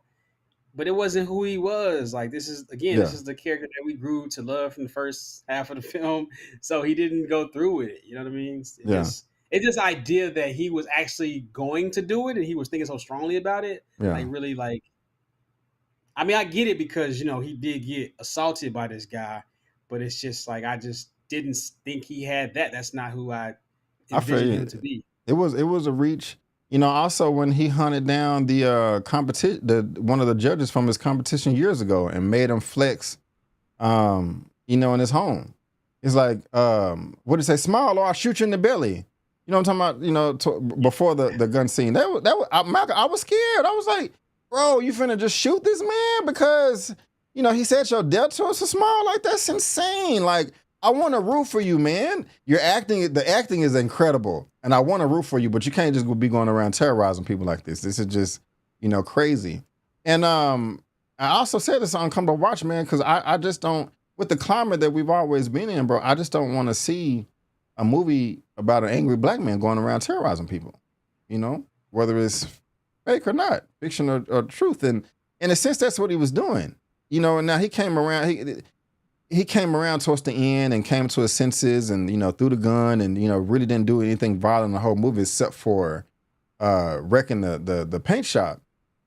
but it wasn't who he was. Like this is again, this Yeah, is the character that we grew to love from the first half of the film. So he didn't go through with it. You know what I mean? yeah, It just idea that he was actually going to do it and he was thinking so strongly about it, yeah. like really like I mean, I get it because he did get assaulted by this guy, but it's just like I just didn't think he had that. That's not who I I feel envisioned you. him to be. It was a reach. Also when he hunted down the competition, the one of the judges from his competition years ago, and made him flex, in his home. It's like, what did he say? Smile or I'll shoot you in the belly. You know what I'm talking about? Before the gun scene. Malcolm, I was scared. I was like, bro, you finna just shoot this man because he said your death to us a smile. Like that's insane. Like I want to root for you, man. The acting is incredible, and I want to root for you, but you can't just be going around terrorizing people like this. This is just, crazy. And I also said this on Come to Watch, man, because I just don't, with the climate that we've always been in, bro. I just don't want to see a movie about an angry black man going around terrorizing people. Whether it's fake or not, fiction or truth. And in a sense, that's what he was doing. And now he came around. He came around towards the end and came to his senses and threw the gun and really didn't do anything violent in the whole movie except for wrecking the paint shop.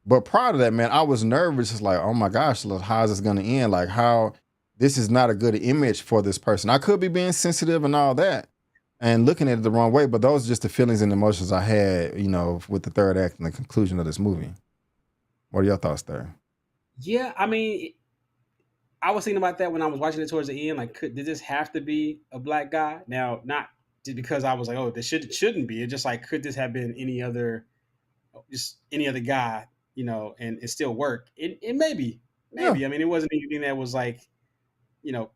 But prior to that, man, I was nervous. It's like, oh my gosh, look, how is this going to end? Like, how this is not a good image for this person. I could be being sensitive and all that and looking at it the wrong way, but those are just the feelings and emotions I had, with the third act and the conclusion of this movie. What are your thoughts there? Yeah, I mean, I was thinking about that when I was watching it towards the end. Like, did this have to be a black guy? Now, not just because I was like, oh, this shouldn't be. It's just like, could this have been just any other guy, and it still work? It Yeah. maybe. I mean, it wasn't anything that was like, you know,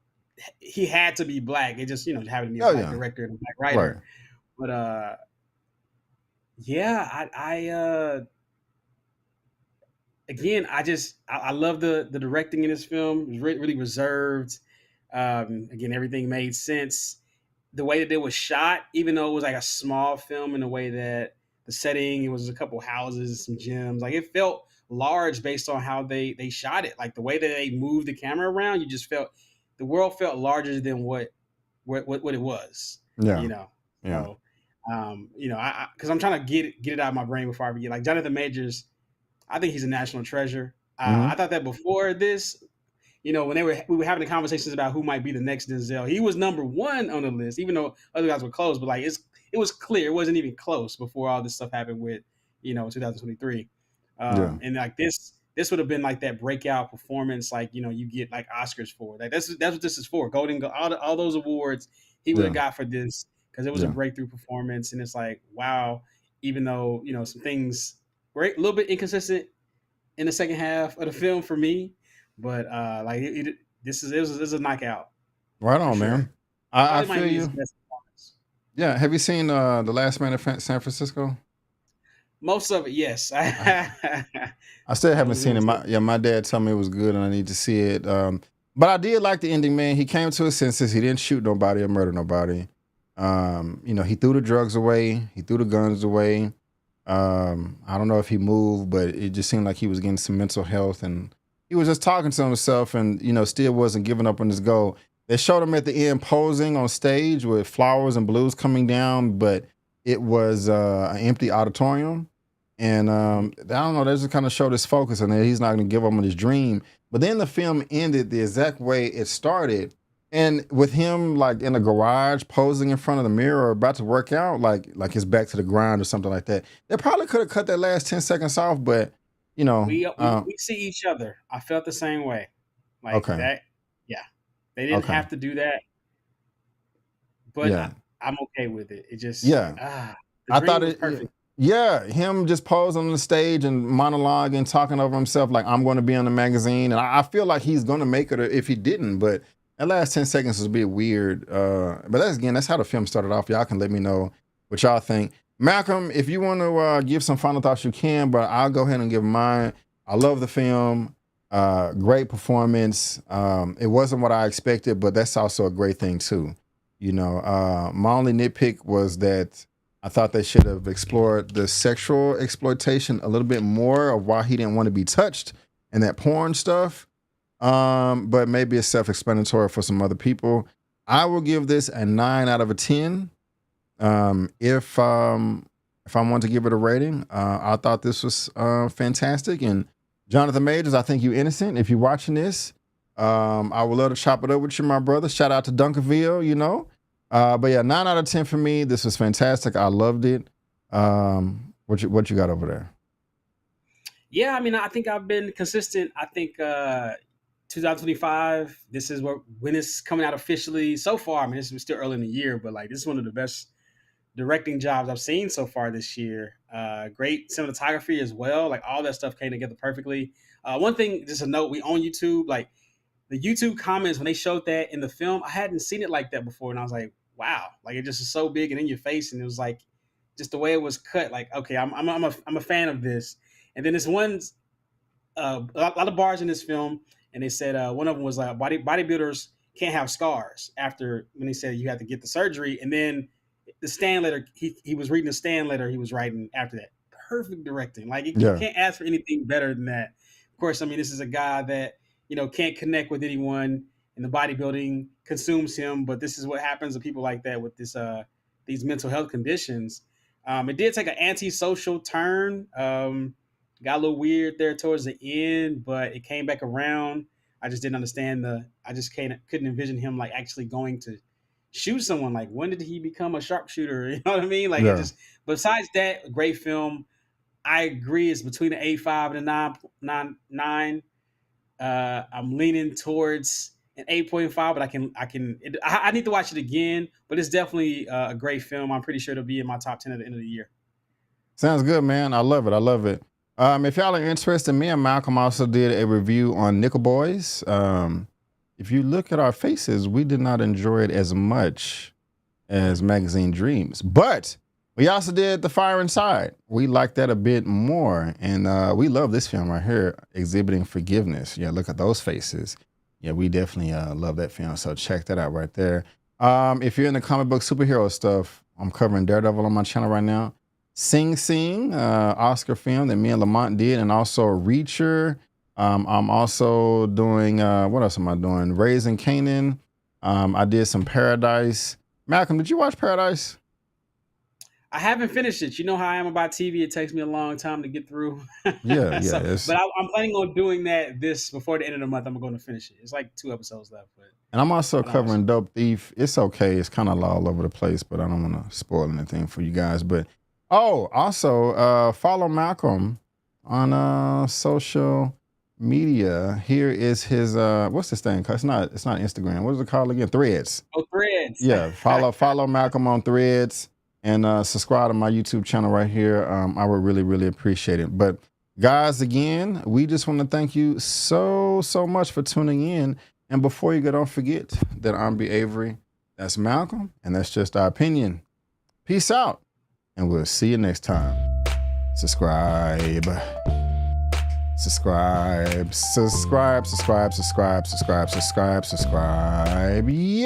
he had to be black. It just, happened to be a Oh black yeah. director and a black Right. writer. But yeah, again, I love the directing in this film. It was really reserved. Again, everything made sense. The way that it was shot, even though it was like a small film, in the way that the setting, it was a couple houses, some gyms, like it felt large based on how they shot it. Like the way that they moved the camera around, you just felt the world felt larger than what it was. Yeah. You know, Yeah. so I because I'm trying to get it out of my brain before I forget. Like Jonathan Majors, I think he's a national treasure. Hmm. I thought that before this, when we were having the conversations about who might be the next Denzel, he was number one on the list, even though other guys were close. But like it was clear it wasn't even close before all this stuff happened with 2023, Yeah. and like this would have been like that breakout performance, like you get like Oscars for. Like that's what this is for. All those awards he would have Yeah. got for this because it was a Yeah. breakthrough performance, and it's like wow, even though some things were a little bit inconsistent in the second half of the film for me, but like this is a knockout Right for on, sure. man. I Probably might feel be his you. best performance. Yeah. Have you seen The Last Man in San Francisco? Most of it, yes. I, I I still haven't was seen gonna it. say My dad told me it was good, and I need to see it. But I did like the ending, man. He came to his senses. He didn't shoot nobody or murder nobody. He threw the drugs away. He threw the guns away. I don't know if he moved, but it just seemed like he was getting some mental health, and he was just talking to himself, and still wasn't giving up on his goal. They showed him at the end posing on stage with flowers and balloons coming down, but it was an empty auditorium. And I don't know, they just kind of showed his focus and that he's not going to give up on his dream. But then the film ended the exact way it started. And with him like in a garage posing in front of the mirror about to work out, like his back to the ground or something like that. They probably could have cut that last 10 seconds off, but you know, we see each other. I felt the same way, like okay. that. Yeah, they didn't Okay. have to do that, but Yeah. I'm okay with it. It just Yeah. the I thought dream was it. perfect. Yeah, him just posing on the stage and monologuing, talking over himself like I'm going to be on the magazine, and I feel like he's going to make it if he didn't. But that last 10 seconds was a bit weird. But that's how the film started off. Y'all can let me know what y'all think. Malcolm, if you want to give some final thoughts, you can. But I'll go ahead and give mine. I love the film. Great performance. It wasn't what I expected, but that's also a great thing too. My only nitpick was that I thought they should have explored the sexual exploitation a little bit more of why he didn't want to be touched. and that porn stuff. But maybe it's self-explanatory for some other people. I will give this a 9 out of a 10. If I want to give it a rating, I thought this was fantastic. And Jonathan Majors, I think you innocent. If you're watching this, I would love to chop it up with you, my brother. Shout out to Dunkerville, you know. But yeah, 9 out of 10 for me. This was fantastic. I loved it. What you got over there? Yeah, I mean, I think I've been consistent. I think 2025. This is when it's coming out officially. So far, I mean, it's still early in the year, but like this is one of the best directing jobs I've seen so far this year. Great cinematography as well. Like all that stuff came together perfectly. One thing, just a note, we on YouTube. Like the YouTube comments when they showed that in the film, I hadn't seen it like that before, and I was like, wow, like it just is so big and in your face, and it was like just the way it was cut. Like, okay, I'm a fan of this. And then this one a lot of bars in this film, and they said one of them was like bodybuilders can't have scars after when they said you have to get the surgery, and then the stand letter he was reading the stand letter he was writing after that. Perfect directing, like you Yeah, can't ask for anything better than that. Of course, I mean this is a guy that can't connect with anyone, and the bodybuilding consumes him. But this is what happens to people like that with these mental health conditions. It did take an antisocial turn. Got a little weird there towards the end, but it came back around. I just didn't understand I just couldn't envision him like actually going to shoot someone. Like when did he become a sharpshooter? You know what I mean? Like it yeah. just. Besides that, a great film. I agree. It's between an 8.5 and a 9.9. I'm leaning towards an 8.5, but I need to watch it again. But it's definitely a great film. I'm pretty sure it'll be in my top 10 at the end of the year. Sounds good, man. I love it. I love it. If y'all are interested, me and Malcolm also did a review on Nickel Boys. If you look at our faces, we did not enjoy it as much as Magazine Dreams, but we also did The Fire Inside. We liked that a bit more, and we love this film right here, Exhibiting Forgiveness. Yeah, look at those faces. Yeah, we definitely love that film, so check that out right there. If you're in the comic book superhero stuff, I'm covering Daredevil on my channel right now. Sing Sing, Oscar film that me and Lamont did, and also Reacher. I'm also doing, what else am I doing? Raising Canaan. I did some Paradise. Malcolm, did you watch Paradise? I haven't finished it. You know how I am about TV. It takes me a long time to get through. Yeah, yeah. So, but I'm planning on doing that this before the end of the month. I'm going to finish it. It's like 2 episodes left, but And I'm also I don't watch it. covering Dope Thief. It's okay. It's kind of all over the place, but I don't want to spoil anything for you guys. But also follow Malcolm on social media. Here is his what's this thing? It's not Instagram. What is it called again? Threads. Oh, Threads. Yeah, follow Malcolm on Threads and subscribe to my YouTube channel right here. I would really, really appreciate it. But guys, again, we just want to thank you so much for tuning in. And before you go, don't forget that I'm B. Avery. That's Malcolm, and that's just our opinion. Peace out, and we'll see you next time. Subscribe. Yeah.